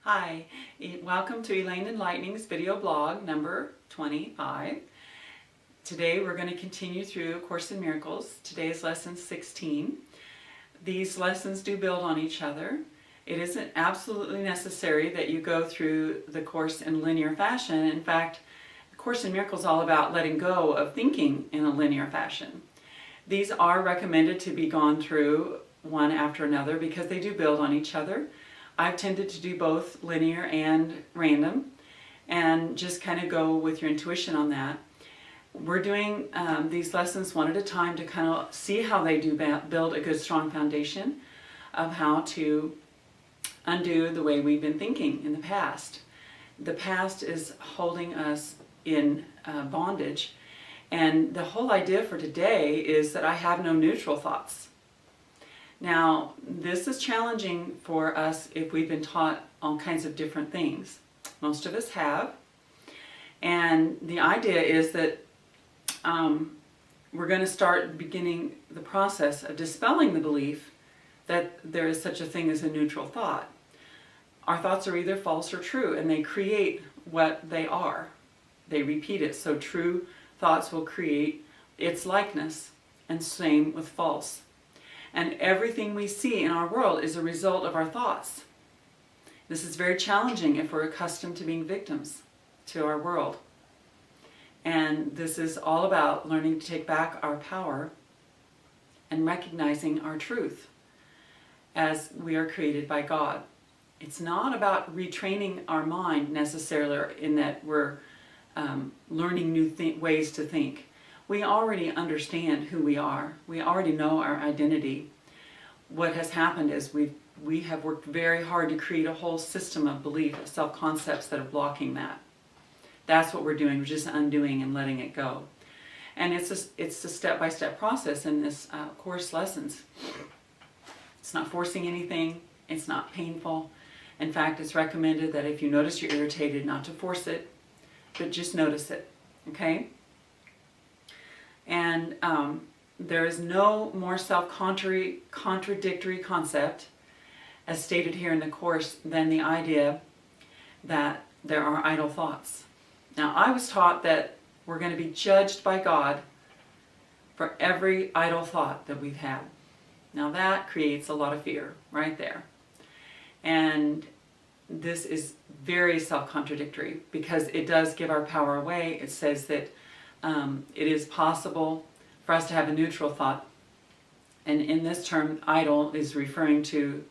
Hi, welcome to Elaine Enlightenings's video blog number 25. Today we're going to continue through A Course in Miracles. Today is lesson 16. These lessons do build on each other. It isn't absolutely necessary that you go through the course in linear fashion. In fact, A Course in Miracles is all about letting go of thinking in a linear fashion. These are recommended to be gone through one after another because they do build on each other. I've tended to do both linear and random and just kind of go with your intuition on that. We're doing these lessons one at a time to kind of see how they do build a good strong foundation of how to undo the way we've been thinking in the past. The past is holding us in bondage, and the whole idea for today is that I have no neutral thoughts. Now, this is challenging for us if we've been taught all kinds of different things. Most of us have. And the idea is that we're going to start beginning the process of dispelling the belief that there is such a thing as a neutral thought. Our thoughts are either false or true, and they create what they are. They repeat it. So true thoughts will create its likeness, and same with false. And everything we see in our world is a result of our thoughts. This is very challenging if we're accustomed to being victims to our world. And this is all about learning to take back our power and recognizing our truth as we are created by God. It's not about retraining our mind necessarily in that we're learning new ways to think. We already understand who we are. We already know our identity. What has happened is we have worked very hard to create a whole system of belief, self-concepts that are blocking that. That's what we're doing. We're just undoing and letting it go. And it's a step-by-step process in this course lessons. It's not forcing anything. It's not painful. In fact, it's recommended that if you notice you're irritated, not to force it, but just notice it. Okay? And there is no more self-contradictory concept, as stated here in the Course, than the idea that there are idle thoughts. Now, I was taught that we're going to be judged by God for every idle thought that we've had. Now, that creates a lot of fear right there. And this is very self-contradictory because it does give our power away. It says that it is possible for us to have a neutral thought, and in this term idle is referring to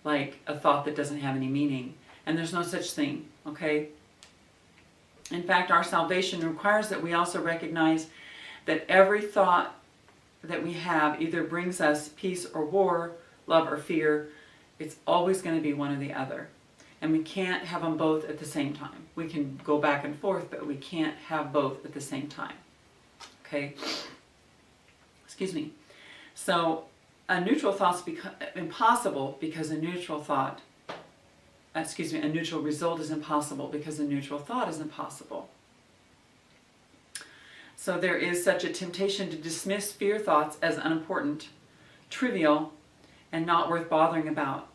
like a thought that doesn't have any meaning, and there's no such thing. Okay, in fact, our salvation requires that we also recognize that every thought that we have either brings us peace or war, love or fear. It's always going to be one or the other. And we can't have them both at the same time. We can go back and forth, but we can't have both at the same time. Okay? Excuse me. So a neutral thought's impossible because a neutral thought, a neutral result is impossible because a neutral thought is impossible. So there is such a temptation to dismiss fear thoughts as unimportant, trivial, and not worth bothering about.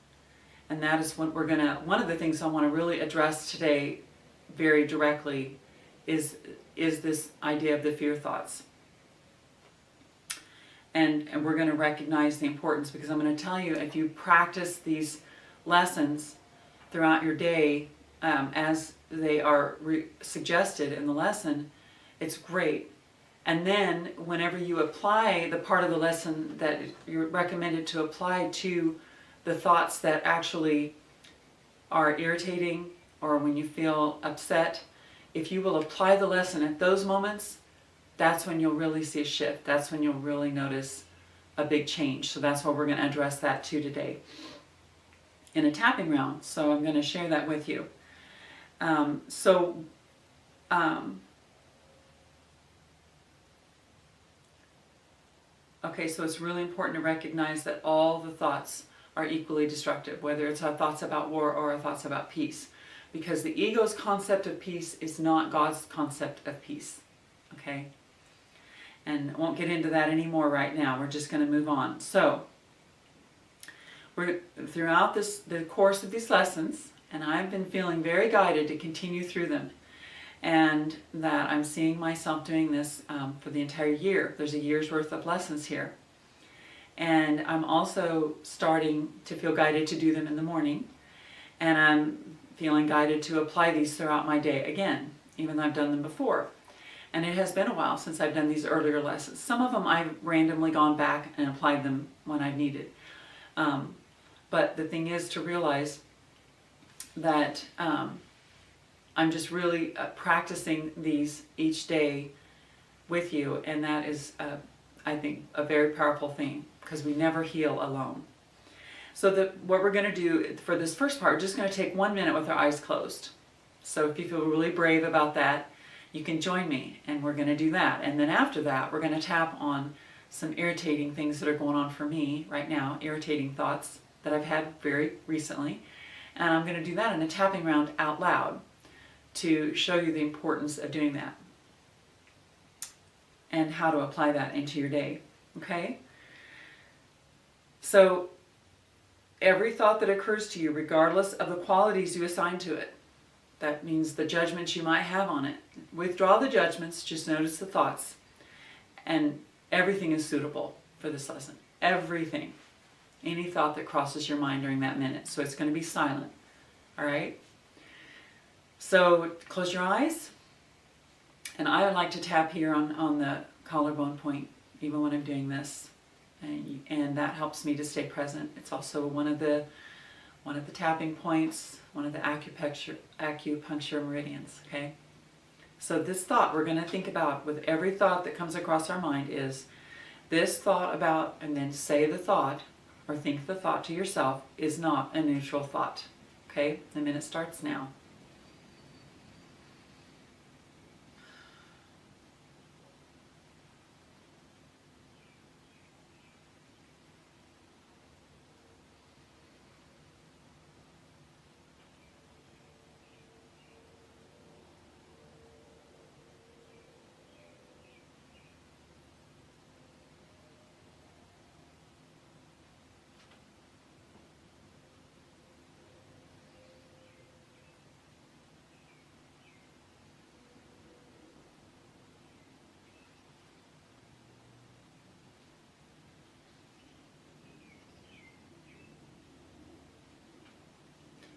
And that is what we're one of the things I want to really address today very directly is this idea of the fear thoughts. And we're going to recognize the importance, because I'm going to tell you, if you practice these lessons throughout your day as they are suggested in the lesson, it's great. And then whenever you apply the part of the lesson that you're recommended to apply to the thoughts that actually are irritating, or when you feel upset, if you will apply the lesson at those moments, that's when you'll really see a shift. That's when you'll really notice a big change. So that's why we're going to address that too today in a tapping round. So I'm going to share that with you. Okay, so it's really important to recognize that all the thoughts are equally destructive, whether it's our thoughts about war or our thoughts about peace, because the ego's concept of peace is not God's concept of peace. Okay, and I won't get into that anymore right now. We're just going to move on. So we're throughout the course of these lessons, And I've been feeling very guided to continue through them, and that I'm seeing myself doing this for the entire year. There's a year's worth of lessons here. And I'm also starting to feel guided to do them in the morning, and I'm feeling guided to apply these throughout my day again, even though I've done them before. And it has been a while since I've done these earlier lessons. Some of them I've randomly gone back and applied them when I've needed. But the thing is to realize that I'm just really practicing these each day with you, and that is, I think, a very powerful thing, because we never heal alone. So what we're going to do for this first part, we're just going to take 1 minute with our eyes closed. So if you feel really brave about that, you can join me, and we're going to do that. And then after that, we're going to tap on some irritating things that are going on for me right now, irritating thoughts that I've had very recently. And I'm going to do that in a tapping round out loud to show you the importance of doing that and how to apply that into your day. Okay? So every thought that occurs to you, regardless of the qualities you assign to it, that means the judgments you might have on it, withdraw the judgments, just notice the thoughts, and everything is suitable for this lesson. Everything. Any thought that crosses your mind during that minute. So it's going to be silent. All right? So close your eyes. And I would like to tap here on the collarbone point, even when I'm doing this. And that helps me to stay present. It's also one of the tapping points, one of the acupuncture meridians. Okay? So this thought we're going to think about with every thought that comes across our mind is this thought about, and then say the thought, or think the thought to yourself, is not a neutral thought. Okay? The minute starts now.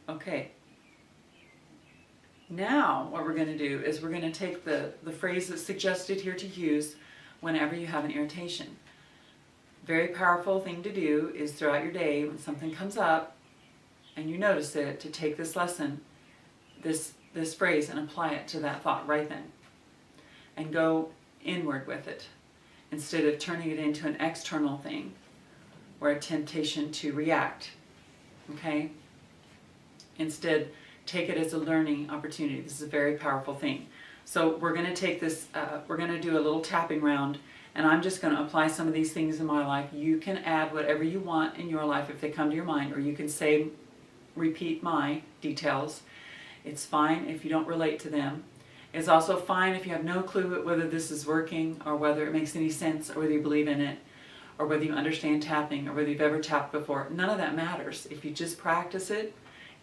Okay. Now what we're going to do is we're going to take the phrase that's suggested here to use whenever you have an irritation. Very powerful thing to do is throughout your day, when something comes up and you notice it, to take this lesson, this phrase, and apply it to that thought right then. And go inward with it, instead of turning it into an external thing or a temptation to react. Okay? Instead, take it as a learning opportunity. This is a very powerful thing. So we're going to take this, we're going to do a little tapping round, and I'm just going to apply some of these things in my life. You can add whatever you want in your life if they come to your mind, or you can say, repeat my details. It's fine if you don't relate to them. It's also fine if you have no clue whether this is working, or whether it makes any sense, or whether you believe in it, or whether you understand tapping, or whether you've ever tapped before. None of that matters. If you just practice it,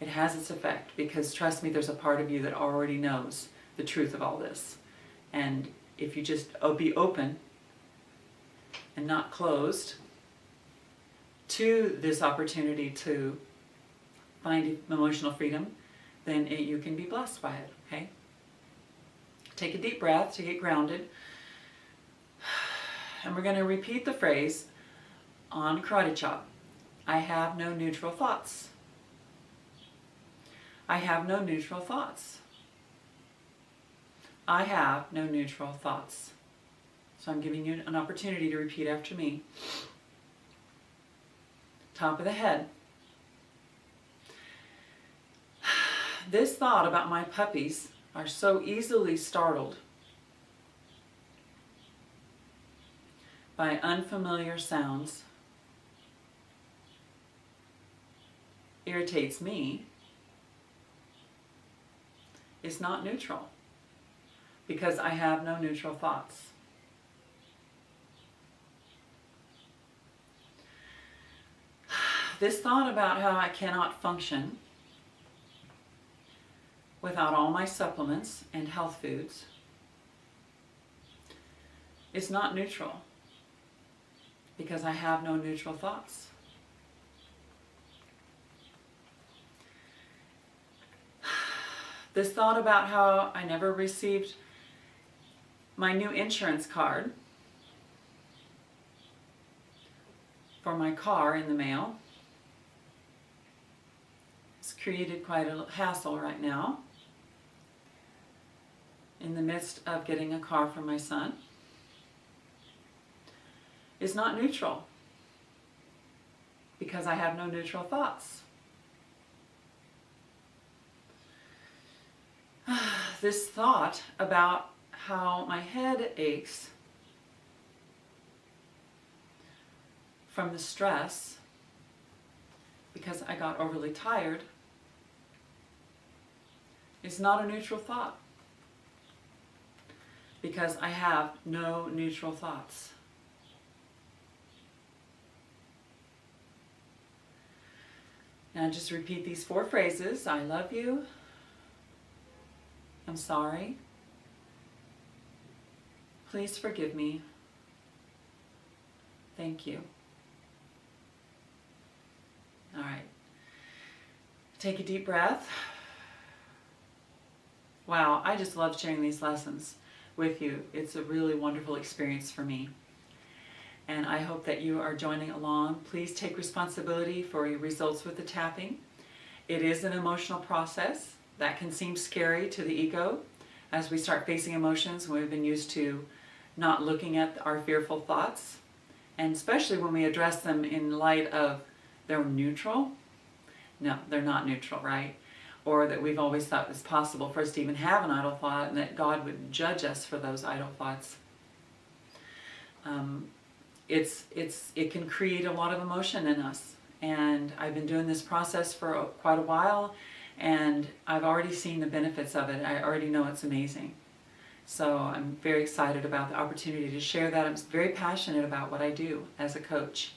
it has its effect, because trust me, there's a part of you that already knows the truth of all this. And if you just be open and not closed to this opportunity to find emotional freedom, then you can be blessed by it, okay? Take a deep breath to get grounded. And we're going to repeat the phrase on karate chop. I have no neutral thoughts. I have no neutral thoughts. I have no neutral thoughts. So I'm giving you an opportunity to repeat after me. Top of the head. This thought about my puppies are so easily startled by unfamiliar sounds, irritates me, is not neutral, because I have no neutral thoughts. This thought about how I cannot function without all my supplements and health foods is not neutral, because I have no neutral thoughts. This thought about how I never received my new insurance card for my car in the mail has created quite a hassle right now in the midst of getting a car for my son. Is not neutral, because I have no neutral thoughts. This thought about how my head aches from the stress because I got overly tired is not a neutral thought, because I have no neutral thoughts. Now just repeat these 4 phrases. I love you. I'm sorry. Please forgive me. Thank you. All right. Take a deep breath. Wow, I just love sharing these lessons with you. It's a really wonderful experience for me. And I hope that you are joining along. Please take responsibility for your results with the tapping. It is an emotional process that can seem scary to the ego as we start facing emotions when we've been used to not looking at our fearful thoughts, and especially when we address them in light of they're neutral. No, they're not neutral, right? Or that we've always thought it's possible for us to even have an idle thought and that God would judge us for those idle thoughts. It can create a lot of emotion in us, and I've been doing this process for quite a while, and I've already seen the benefits of it. I already know it's amazing. So I'm very excited about the opportunity to share that. I'm very passionate about what I do as a coach.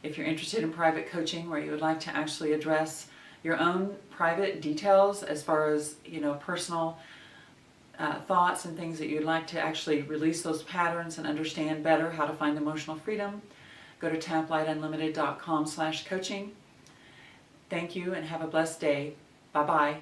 If you're interested in private coaching, where you would like to actually address your own private details as far as, personal thoughts and things that you'd like to actually release those patterns and understand better how to find emotional freedom, go to taplightsunlimited.com/coaching. Thank you and have a blessed day. Bye-bye.